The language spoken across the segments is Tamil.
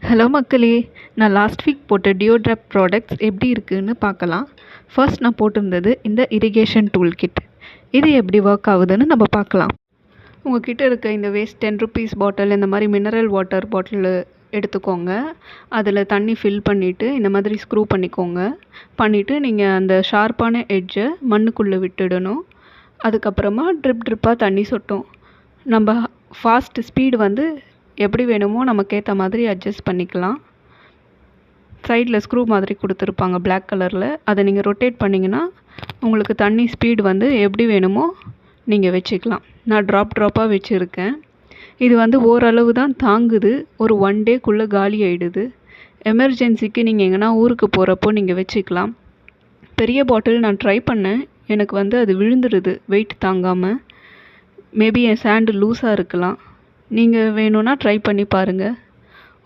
ஹலோ மக்களே! நான் லாஸ்ட் வீக் போட்ட டியோட்ராப் ப்ராடக்ட்ஸ் எப்படி இருக்குன்னு பார்க்கலாம். ஃபர்ஸ்ட் நான் போட்டிருந்தது இந்த இரிகேஷன் டூல் கிட். இது எப்படி ஒர்க் ஆகுதுன்னு நம்ம பார்க்கலாம். உங்ககிட்ட இருக்க இந்த வேஸ்ட் ₹10 பாட்டில் இந்த மாதிரி மினரல் வாட்டர் பாட்டில் எடுத்துக்கோங்க. அதில் தண்ணி ஃபில் பண்ணிவிட்டு இந்த மாதிரி ஸ்க்ரூ பண்ணிக்கோங்க. பண்ணிவிட்டு நீங்கள் அந்த ஷார்ப்பான எட்ஜை மண்ணுக்குள்ளே விட்டுடணும். அதுக்கப்புறமா ட்ரிப்பாக தண்ணி சொட்டும். நம்ம ஃபாஸ்ட் ஸ்பீடு வந்து எப்படி வேணுமோ நமக்கு ஏற்ற மாதிரி அட்ஜஸ்ட் பண்ணிக்கலாம். சைடில் ஸ்க்ரூ மாதிரி கொடுத்துருப்பாங்க பிளாக் கலரில். அதை நீங்கள் ரொட்டேட் பண்ணிங்கன்னா உங்களுக்கு தண்ணி ஸ்பீடு வந்து எப்படி வேணுமோ நீங்கள் வச்சுக்கலாம். நான் ட்ராப்பாக வச்சுருக்கேன். இது வந்து ஓரளவு தான் தாங்குது. ஒரு 1 டேக்குள்ளே காலி ஆகிடுது. எமர்ஜென்சிக்கு நீங்கள் எங்கன்னா ஊருக்கு போகிறப்போ நீங்கள் வச்சுக்கலாம். பெரிய பாட்டில் நான் ட்ரை பண்ணேன். எனக்கு வந்து அது விழுந்துடுது வெயிட் தாங்காமல். மேபி என் சாண்டு லூஸாக இருக்கலாம். நீங்கள் வேணும்னா ட்ரை பண்ணி பாருங்கள்.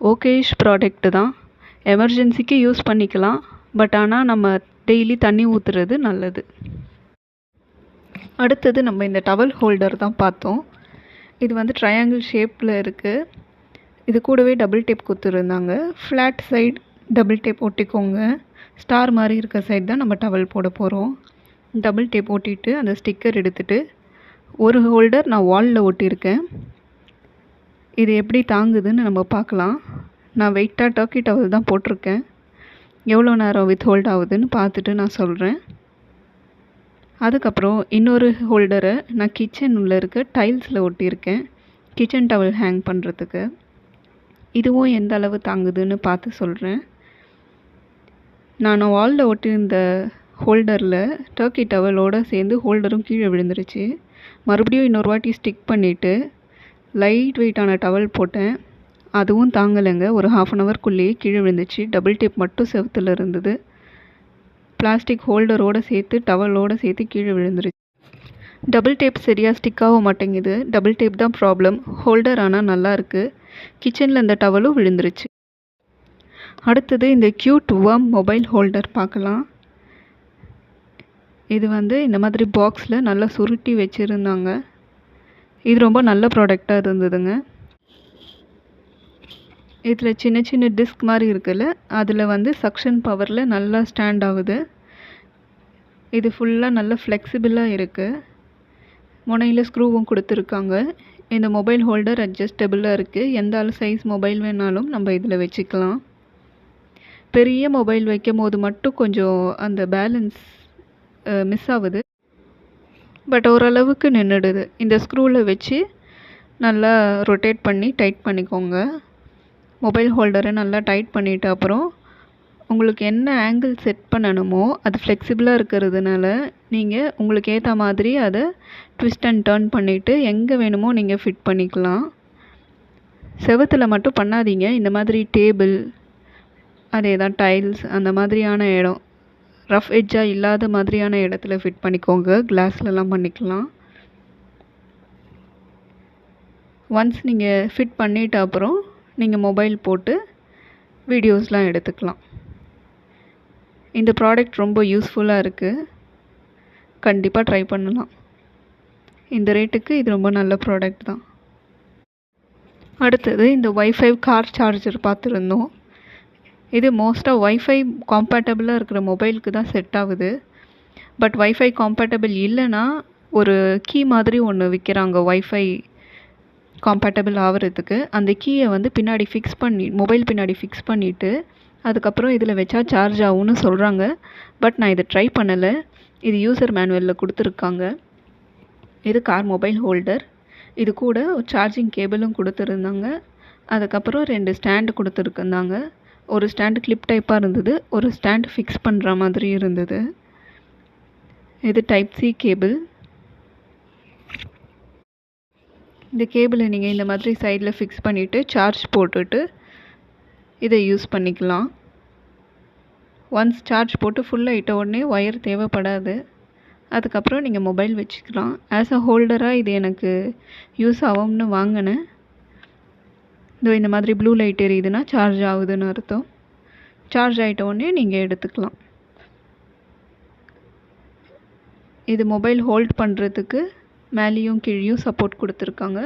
ஓகேஷ் ப்ராடக்ட்டு தான். எமர்ஜென்சிக்கு யூஸ் பண்ணிக்கலாம். பட் ஆனால் நம்ம டெய்லி தண்ணி ஊற்றுறது நல்லது. அடுத்தது நம்ம இந்த டவல் ஹோல்டர் தான் பார்த்தோம். இது வந்து ட்ரையாங்கிள் ஷேப்பில் இருக்குது. இது கூடவே டபுள் டேப் கொடுத்துருந்தாங்க. ஃப்ளாட் சைடு டபுள் டேப் ஒட்டிக்கோங்க. ஸ்டார் மாதிரி இருக்க சைடு தான் நம்ம டவல் போட போகிறோம். டபுள் டேப் ஒட்டிட்டு அந்த ஸ்டிக்கர் எடுத்துகிட்டு ஒரு ஹோல்டர் நான் வாலில் ஒட்டியிருக்கேன். இது எப்படி தாங்குதுன்னு நம்ம பார்க்கலாம். நான் வெயிட்டாக டர்க்கி டவல் தான் போட்டிருக்கேன். எவ்வளோ நேரம் வித் ஹோல்ட் ஆகுதுன்னு பார்த்துட்டு நான் சொல்கிறேன். அதுக்கப்புறம் இன்னொரு ஹோல்டரை நான் கிச்சன் உள்ள இருக்க டைல்ஸில் ஒட்டியிருக்கேன். கிச்சன் டவல் ஹேங் பண்ணுறதுக்கு. இதுவும் எந்த அளவு தாங்குதுன்னு பார்த்து சொல்கிறேன். நான் வாலில் ஒட்டியிருந்த ஹோல்டரில் டர்க்கி டவலோடு சேர்ந்து ஹோல்டரும் கீழே விழுந்துருச்சு. மறுபடியும் இன்னொரு வாட்டி ஸ்டிக் பண்ணிவிட்டு லைட் வெயிட்டான டவல் போட்டேன். அதுவும் தாங்கலைங்க. ஒரு 1/2 ஹவர்க்குள்ளேயே கீழே விழுந்துச்சு. டபுள் டேப் மட்டும் செவுத்தில் இருந்தது. பிளாஸ்டிக் ஹோல்டரோடு சேர்த்து டவலோடு சேர்த்து கீழே விழுந்துருச்சு. டபுள் டேப் சரியாக ஸ்டிக் ஆக மாட்டேங்குது. டபுள் டேப் தான் ப்ராப்ளம். ஹோல்டர் ஆனால் நல்லா இருக்குது. கிச்சனில் இந்த டவலும் விழுந்துருச்சு. அடுத்தது இந்த க்யூட் வார்ம் மொபைல் ஹோல்டர் பார்க்கலாம். இது வந்து இந்த மாதிரி பாக்ஸில் நல்லா சுருட்டி வச்சுருந்தாங்க. இது ரொம்ப நல்ல ப்ராடக்டாக இருந்ததுங்க. இதில் சின்ன சின்ன டிஸ்க் மாதிரி இருக்குல்ல, அதில் வந்து சக்ஷன் பவரில் நல்லா ஸ்டாண்ட் ஆகுது. இது ஃபுல்லாக நல்லா ஃப்ளெக்சிபிளாக இருக்குது. முனையில் ஸ்க்ரூவும் கொடுத்துருக்காங்க. இந்த மொபைல் ஹோல்டர் அட்ஜஸ்டபிளாக இருக்குது. எந்த சைஸ் மொபைல் வேணாலும் நம்ம இதில் வச்சுக்கலாம். பெரிய மொபைல் வைக்கும் போது மட்டும் கொஞ்சம் அந்த பேலன்ஸ் மிஸ் ஆகுது. பட் ஓரளவுக்கு நின்றுடுது. இந்த ஸ்க்ரூவில் வச்சு நல்லா ரொட்டேட் பண்ணி டைட் பண்ணிக்கோங்க. மொபைல் ஹோல்டரை நல்லா டைட் பண்ணிவிட்டு அப்புறம் உங்களுக்கு என்ன ஆங்கிள் செட் பண்ணணுமோ அது ஃப்ளெக்சிபிளாக இருக்கிறதுனால நீங்கள் உங்களுக்கு ஏற்ற மாதிரி அதை ட்விஸ்ட் அண்ட் டர்ன் பண்ணிவிட்டு எங்கே வேணுமோ நீங்கள் ஃபிட் பண்ணிக்கலாம். செவுத்தில் மட்டும் பண்ணாதீங்க. இந்த மாதிரி டேபிள், அதே தான் டைல்ஸ், அந்த மாதிரியான இடம், ரஃப் எட்ஜாக இல்லாத மாதிரியான இடத்துல ஃபிட் பண்ணிக்கோங்க. கிளாஸ்லலாம் பண்ணிக்கலாம். ஒன்ஸ் நீங்கள் ஃபிட் பண்ணிட்ட அப்புறம் நீங்கள் மொபைல் போட்டு வீடியோஸ்லாம் எடுத்துக்கலாம். இந்த ப்ராடக்ட் ரொம்ப யூஸ்ஃபுல்லாக இருக்குது. கண்டிப்பாக ட்ரை பண்ணலாம். இந்த ரேட்டுக்கு இது ரொம்ப நல்ல ப்ராடக்ட் தான். அடுத்தது இந்த வைஃபை கார் சார்ஜர் பார்த்துருந்தோம். இது மோஸ்ட்டாக வைஃபை காம்பேட்டபிளாக இருக்கிற மொபைலுக்கு தான் செட் ஆகுது. பட் வைஃபை காம்பேட்டபிள் இல்லைன்னா ஒரு கீ மாதிரி ஒன்று விற்கிறாங்க வைஃபை காம்பேட்டபிள் ஆகிறதுக்கு. அந்த கீயை வந்து பின்னாடி ஃபிக்ஸ் பண்ணி மொபைல் பின்னாடி ஃபிக்ஸ் பண்ணிவிட்டு அதுக்கப்புறம் இதில் வச்சா சார்ஜ் ஆகும்னு சொல்கிறாங்க. பட் நான் இதை ட்ரை பண்ணலை. இது யூசர் மேனுவலில் கொடுத்துருக்காங்க. இது கார் மொபைல் ஹோல்டர். இது கூட ஒரு சார்ஜிங் கேபிளும் கொடுத்துருந்தாங்க. அதுக்கப்புறம் 2 ஸ்டாண்டு கொடுத்துருந்தாங்க. ஒரு ஸ்டாண்டு கிளிப் டைப்பாக இருந்தது. ஒரு ஸ்டாண்டு ஃபிக்ஸ் பண்ணுற மாதிரி இருந்தது. இது டைப் சி கேபிள். இந்த கேபிளை நீங்கள் இந்த மாதிரி சைடில் ஃபிக்ஸ் பண்ணிவிட்டு சார்ஜ் போட்டுட்டு இதை யூஸ் பண்ணிக்கலாம். ஒன்ஸ் சார்ஜ் போட்டு ஃபுல்லாகிட்ட உடனே ஒயர் தேவைப்படாது. அதுக்கப்புறம் நீங்கள் மொபைல் வச்சுக்கலாம். ஆஸ் அ ஹோல்டராக இது எனக்கு யூஸ் ஆகும்னு வாங்கினேன். இந்த மாதிரி ப்ளூ லைட் எரியுதுன்னா சார்ஜ் ஆகுதுன்னு அர்த்தம். சார்ஜ் ஆகிட்ட உடனே நீங்கள் எடுத்துக்கலாம். இது மொபைல் ஹோல்ட் பண்ணுறதுக்கு மேலேயும் கீழேயும் சப்போர்ட் கொடுத்துருக்காங்க.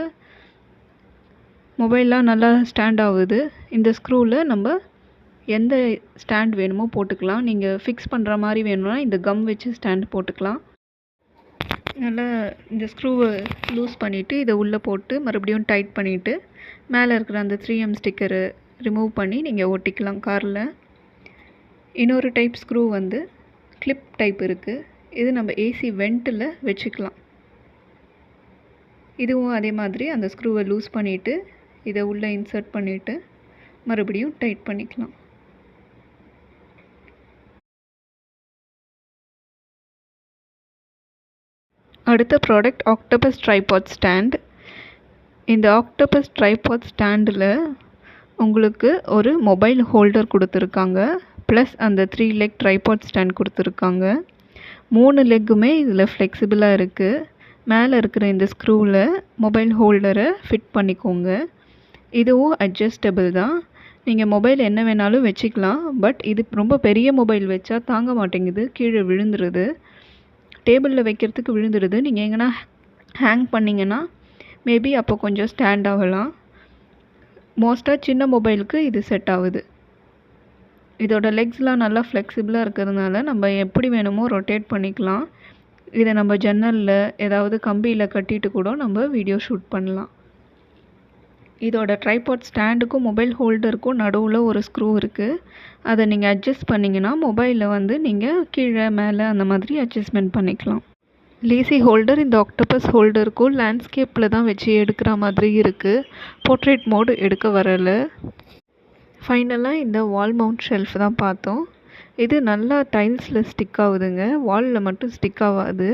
மொபைல்லாம் நல்லா ஸ்டாண்ட் ஆகுது. இந்த ஸ்க்ரூவில் நம்ம எந்த ஸ்டாண்ட் வேணுமோ போட்டுக்கலாம். நீங்கள் ஃபிக்ஸ் பண்ணுற மாதிரி வேணும்னா இந்த கம் வச்சு ஸ்டாண்ட் போட்டுக்கலாம். நல்லா இந்த ஸ்க்ரூவை லூஸ் பண்ணிவிட்டு இதை உள்ளே போட்டு மறுபடியும் டைட் பண்ணிவிட்டு மேலே இருக்கிற அந்த 3M ஸ்டிக்கரை ரிமூவ் பண்ணி நீங்கள் ஒட்டிக்கலாம் காரில். இன்னொரு டைப் ஸ்க்ரூ வந்து கிளிப் டைப் இருக்குது. இது நம்ம ஏசி வெண்ட்டில் வச்சுக்கலாம். இதுவும் அதே மாதிரி அந்த ஸ்க்ரூவை லூஸ் பண்ணிவிட்டு இதை உள்ளே இன்சர்ட் பண்ணிவிட்டு மறுபடியும் டைட் பண்ணிக்கலாம். அடுத்த ப்ராடக்ட் ஆக்டோபஸ் ட்ரைபாட் ஸ்டாண்ட். இந்த ஆக்டோபஸ் ட்ரைபாட் ஸ்டாண்டில் உங்களுக்கு ஒரு மொபைல் ஹோல்டர் கொடுத்துருக்காங்க. ப்ளஸ் அந்த 3 லெக் ட்ரைபாட் ஸ்டாண்ட் கொடுத்துருக்காங்க. 3 லெக்குமே இதில் ஃப்ளெக்சிபிளாக இருக்குது. மேலே இருக்கிற இந்த ஸ்க்ரூவில் மொபைல் ஹோல்டரை ஃபிட் பண்ணிக்கோங்க. இதுவும் அட்ஜஸ்டபிள் தான். நீங்கள் மொபைல் என்ன வேணாலும் வச்சுக்கலாம். பட் இது ரொம்ப பெரிய மொபைல் வச்சா தாங்க மாட்டேங்குது, கீழே விழுந்துருது. டேபிளில் வைக்கிறதுக்கு விழுந்துடுது. நீங்கள் எங்கன்னா ஹேங் பண்ணிங்கன்னா மேபி அப்போ கொஞ்சம் ஸ்டாண்ட் ஆகலாம். மோஸ்ட்டாக சின்ன மொபைலுக்கு இது செட் ஆகுது. இதோட லெக்ஸ்லாம் நல்லா ஃப்ளெக்சிபிளாக இருக்கிறதுனால நம்ம எப்படி வேணுமோ ரொட்டேட் பண்ணிக்கலாம். இதை நம்ம ஜன்னலில் ஏதாவது கம்பியில் கட்டிட்டு கூட நம்ம வீடியோ ஷூட் பண்ணலாம். இதோட ட்ரைபாட் ஸ்டாண்டுக்கும் மொபைல் ஹோல்டருக்கும் நடுவில் ஒரு ஸ்க்ரூ இருக்குது. அதை நீங்கள் அட்ஜஸ்ட் பண்ணிங்கன்னா மொபைலில் வந்து நீங்கள் கீழே மேலே அந்த மாதிரி அட்ஜஸ்ட்மெண்ட் பண்ணிக்கலாம். லேசி ஹோல்டர் இந்த ஆக்டோபஸ் ஹோல்டருக்கும் லேண்ட்ஸ்கேப்பில் தான் வச்சு எடுக்கிற மாதிரி இருக்குது. போர்ட்ரேட் மோடு எடுக்க வரலை. ஃபைனலாக இந்த வால் மவுண்ட் ஷெல்ஃப் தான் பார்த்தோம். இது நல்லா டைல்ஸில் ஸ்டிக் ஆகுதுங்க. வாலில் மட்டும் ஸ்டிக் ஆகாது.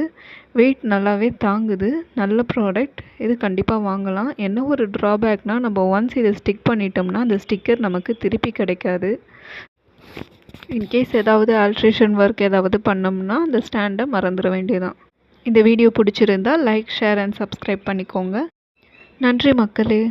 வெயிட் நல்லாவே தாங்குது. நல்ல ப்ராடக்ட். இது கண்டிப்பாக வாங்கலாம். என்ன ஒரு ட்ராபேக்னால் நம்ம ஒன்ஸ் இதை ஸ்டிக் பண்ணிட்டோம்னா அந்த ஸ்டிக்கர் நமக்கு திருப்பி கிடைக்காது. இன்கேஸ் ஏதாவது ஆல்ட்ரேஷன் ஒர்க் ஏதாவது பண்ணோம்னா அந்த ஸ்டாண்டை மறந்துட வேண்டியதான். இந்த வீடியோ பிடிச்சிருந்தால் லைக், ஷேர் அண்ட் சப்ஸ்கிரைப் பண்ணிக்கோங்க. நன்றி மக்களே.